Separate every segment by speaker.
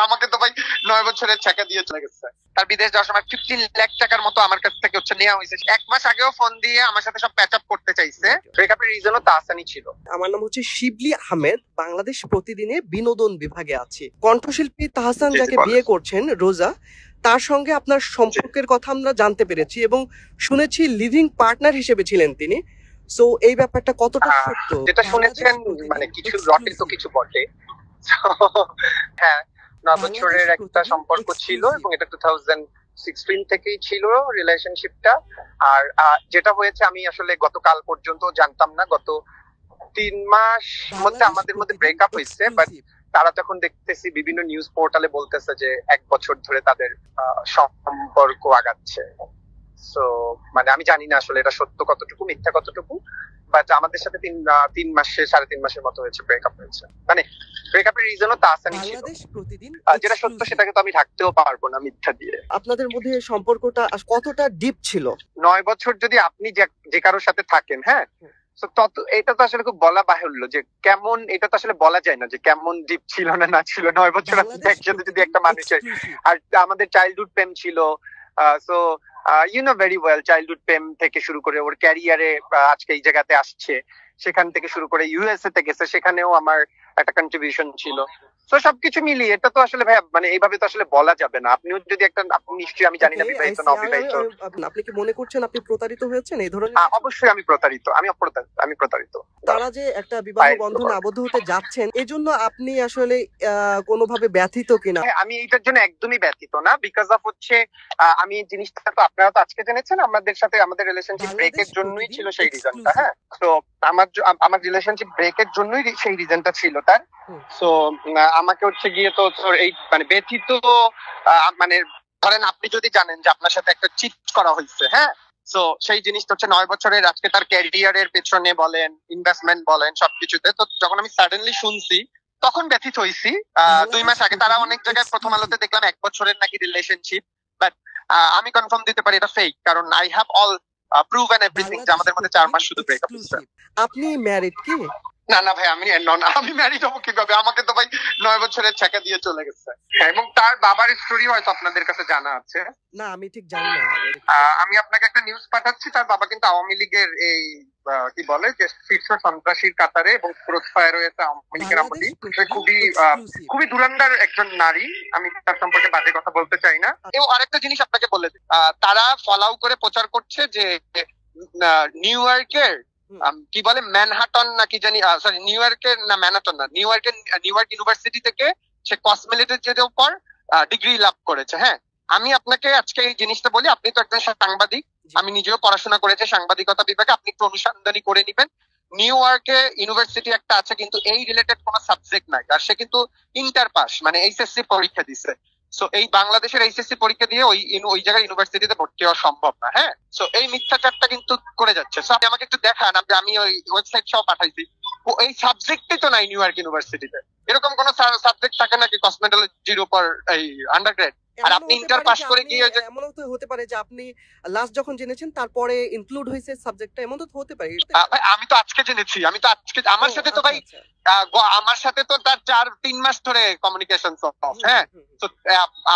Speaker 1: আমাকে তো ভাই 9 বছরের ছেঁকা দিয়ে চলে গেছে। তার বিদেশ যাওয়ার সময় 15 লাখ টাকার মতো আমার কাছ থেকে নেওয়া হয়েছে। 1 মাস আগেও ফোন দিয়ে আমার সাথে সব প্যাচ আপ করতে চাইছে। ব্রেকআপের রিজনও তাহসানি ছিল।
Speaker 2: আমার নাম হচ্ছে শিবলি আহমেদ, বাংলাদেশ প্রতিদিনে বিনোদন বিভাগে আছি। কণ্ঠশিল্পী তাহসান যাকে বিয়ে করছেন রোজা, তার সঙ্গে আপনার সম্পর্কের কথা আমরা জানতে পেরেছি এবং শুনেছি লিভিং পার্টনার হিসেবে ছিলেন তিনি। সো এই ব্যাপারটা কতটা সত্য?
Speaker 1: যেটা শুনেছেন মানে কিছু রটে তো কিছু বটে। হ্যাঁ, 9 বছরের একটা সম্পর্ক ছিল এবং এটা 2016 থেকেই ছিল রিলেশনশিপটা। আর যেটা হয়েছে আমি আসলে গতকাল পর্যন্ত জানতাম না। গত 3 মাস মধ্যে আমাদের মধ্যে ব্রেকআপ হয়েছে, বাট তারা যখন দেখতেছি বিভিন্ন নিউজ পোর্টালে বলতেছে যে 1 বছর ধরে তাদের সম্পর্ক আগাচ্ছে। সো মানে আমি জানি না আসলে এটা সত্য কতটুকু মিথ্যা কতটুকু, বাট আমাদের সাথে 3.5 মাসের মতো হয়েছে ব্রেকআপ হয়েছে। মানে ব্রেকআপের রিজনও তাহসানি ছিল। যেটা সত্য সেটাকে তো আমি ঢাকতেও পারবো না মিথ্যা দিয়ে।
Speaker 2: আপনাদের মধ্যে সম্পর্কটা কতটা ডিপ ছিল?
Speaker 1: 9 বছর যদি আপনি যে কারোর সাথে থাকেন, হ্যাঁ, এটা তো আসলে খুব বলা বাহুল্য যে কেমন, এটা তো আসলে বলা যায় না যে কেমন ডিপ ছিল না ছিল। 9 বছর আপনি একসাথে যদি একটা মানুষের, আর আমাদের চাইল্ডহুড প্রেম ছিল। So you know very well, childhood প্রেম থেকে শুরু করে ওর ক্যারিয়ারে আজকে এই জায়গাতে আসছে, সেখান থেকে শুরু করে ইউএসএ তে গেছে, সেখানেও আমার একটা কন্ট্রিবিউশন ছিল। তো সবকিছু মিলিয়ে এটা তো আসলে ভাই মানে এইভাবে তো আসলে বলা যাবে না। আপনিও যদি একটা, আপনি নিশ্চয়ই, আমি জানি না বিবাহিত না অবিবাহিত,
Speaker 2: আপনি কি মনে করছেন আপনি প্রতারিত হয়েছেন এই ধরনের?
Speaker 1: অবশ্যই আমি প্রতারিত, আমি প্রতারিত।
Speaker 2: তারা যে একটা বিবাহ বন্ধনে আবদ্ধ হতে যাচ্ছেন, এজন্য আপনি আসলে কোনোভাবে ব্যথিত কিনা?
Speaker 1: আমি এইটার জন্য একদমই ব্যথিত না, বিকজ অফ হচ্ছে আমি জিনিসটা তো আপনারা তো আজকে জেনেছেন, আমাদের সাথে আমাদের রিলেশনশিপ ব্রেকের জন্যই ছিল সেই রিজনটা। হ্যাঁ, তো আমার রিলেশনশিপ ব্রেকের জন্যই সেই রিজনটা ছিল তার। সো আমাকে হচ্ছে গিয়ে তো এই মানে ব্যথিত, মানে ধরেন আপনি যদি জানেন যে আপনার সাথে একটা চিট করা হয়েছে, হ্যাঁ, তো সেই জিনিসটা হচ্ছে 9 বছরের আজকে তার ক্যারিয়ারের পেছনে বলেন, ইনভেস্টমেন্ট বলেন, সবকিছুতে। তো যখন আমি সাডেনলি শুনছি তখন ব্যথিত হইছি। 2 মাস আগে তারা অনেক জায়গায় প্রথম আলোতে দেখলাম 1 বছরের নাকি রিলেশনশিপ, বাট আমি কনফার্ম দিতে পারি এটা ফেক, কারণ I have all prove and everything যে আমাদের মধ্যে 4 মাস শুধু ব্রেকআপ হয়েছে।
Speaker 2: আপনি ম্যারিড কি?
Speaker 1: না ভাই, আমি ম্যারিড হবো কিভাবে? আমাকে তো ভাই 9 বছরের ছেঁকা দিয়ে চলে গেছে। এবং তার বাবার স্টোরি হয়তো আপনাদের কাছে জানা আছে।
Speaker 2: না, আমি ঠিক জানি না।
Speaker 1: আমি আপনাকে একটা নিউজ পাঠাচ্ছি। তার বাবা কিন্তু আওয়ামী লীগের এই কি বলে যে শীর্ষ সন্ত্রাসীর কাতারে, এবং ক্রস ফায়ার হয়েছে আওয়ামী লীগের আমলে। খুবই ধুরন্ধর একজন নারী। আমি তার সম্পর্কে বাজে কথা বলতে চাই না। এবং আরেকটা জিনিস আপনাকে বলে দিই, তারা ফলাও করে প্রচার করছে যে নিউ ইয়র্কের কি বলে ম্যানহাটন না কি জানি, সরি নিউ ইয়র্কের না ম্যানহাটন না, নিউ ইয়র্ক ইউনিভার্সিটি থেকে সে কসমেটলজির উপর ডিগ্রি লাভ করেছে। হ্যাঁ, আমি আপনাকে আজকে এই জিনিসটা বলি, আপনি তো একজন সাংবাদিক, আমি নিজেও পড়াশোনা করেছি সাংবাদিকতা বিভাগে, আপনি একটু অনুসন্ধানী করে নিবেন। নিউ ইয়র্কে ইউনিভার্সিটি একটা আছে, কিন্তু এই রিলেটেড কোনো সাবজেক্ট নাই, আর সে কিন্তু ইন্টার পাস মানে এইচএসসি পরীক্ষা দিছে। সো এই বাংলাদেশের এইচএসসি পরীক্ষা দিয়ে ওই জায়গায় ইউনিভার্সিটিতে ভর্তি হওয়া সম্ভব না। হ্যাঁ, সো এই মিথ্যাচারটা কিন্তু করে যাচ্ছে। সো আপনি আমাকে একটু দেখান, আমি ওই ওয়েবসাইট সহ পাঠাইছি, এই সাবজেক্টই তো নাই নিউ ইয়র্ক ইউনিভার্সিটিতে। এরকম কোন সাবজেক্ট থাকে নাকি কসমেটোলজির উপর এই আন্ডারগ্রেড? আর আপনি ইন্টার পাস করে গিয়ে
Speaker 2: এমন তো হতে পারে যে আপনি লাস্ট যখন জেনেছেন তারপরে ইনক্লুড হয়েছে সাবজেক্টটা, এমন তো হতে পারে।
Speaker 1: আমি তো আজকে জেনেছি, আমার সাথে তো ভাই আমার সাথে তো তার 4-3 মাস ধরে কমিউনিকেশন। হ্যাঁ, তো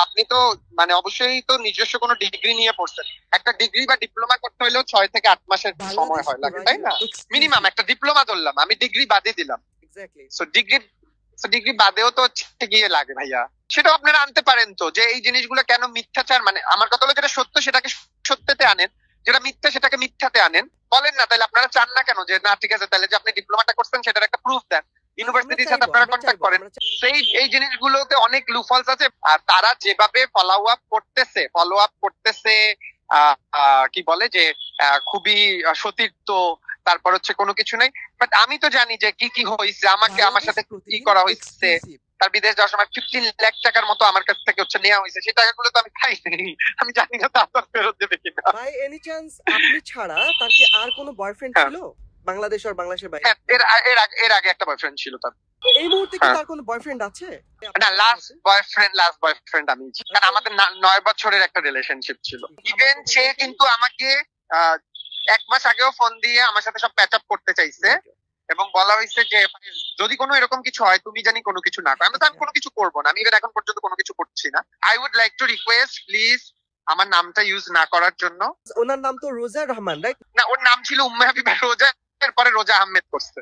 Speaker 1: আপনি তো মানে অবশ্যই তো নিজস্ব কোনো ডিগ্রি নিয়ে পড়ছেন। একটা ডিগ্রি বা ডিপ্লোমা করতে হলেও 6 থেকে 8 মাসের সময় হয় লাগে, তাই না? মিনিমাম একটা ডিপ্লোমা ধরলাম, আমি ডিগ্রি বাদই দিলাম। সো ডিগ্রি বাদেও তো গিয়ে লাগে ভাইয়া। সেটা আপনারা আনতে পারেন তো, যে এই জিনিসগুলো কেন মিথ্যাচার, মানে আমার কথা হলো যেটা সত্য সেটাকে সত্যতে আনেন, যেটা মিথ্যা সেটাকে মিথ্যাতে আনেন। বলেন না তাহলে আপনারা চান না কেন যে না ঠিক আছে, তাহলে যে আপনি ডিপ্লোমাটা করছেন সেটার একটা প্রুফ দেন, ইউনিভার্সিটির সাথে আপনারা কন্ট্যাক্ট করেন। এই জিনিসগুলোতে অনেক লুফলস আছে। আর তারা যেভাবে ফলো আপ করতেছে কি বলে যে খুবই সতীর্থ, তারপর হচ্ছে কোনো কিছু নাই। বাট আমি তো জানি যে কি হয়েছে, আমার সাথে কি করা হয়েছে। তার বিদেশ যাওয়ার সময় 15 লাখ টাকার মতো আমার কাছ থেকে নেওয়া হয়েছে। সেই টাকাগুলো তো আমি খাইনি, আমি জানি না তারপর ফেরত দেবে কিনা।
Speaker 2: ভাই এনি চান্স আপনি ছাড়া তার কি আর কোনো বয়ফ্রেন্ড ছিল বাংলাদেশ আর বাংলাদেশের বাইরে?
Speaker 1: এর আগে একটা বয়ফ্রেন্ড ছিল তার।
Speaker 2: এই মুহূর্তে কি তার কোনো বয়ফ্রেন্ড আছে?
Speaker 1: না, লাস্ট বয়ফ্রেন্ড আমি, কারণ আমাদের 9 বছরের একটা রিলেশনশিপ ছিল। ইভেন সে কিন্তু আমাকে 1 মাস আগেও ফোন দিয়ে আমার সাথে সব প্যাচ আপ করতে চাইছে। এবং বলা হয়েছে যে যদি কোনো এরকম কিছু হয় তুমি জানি কোনো কিছু না করো। আমি কোনো কিছু করবো না, আমি এখন পর্যন্ত কোনো কিছু করছি না। I would like to request please আমার নামটা ইউজ না করার জন্য।
Speaker 2: ওনার নাম তো রোজা রহমান, রাইট?
Speaker 1: না, ওর নাম ছিল উম্মে হাবিবা রোজা, এরপরে রোজা আহমেদ করছে।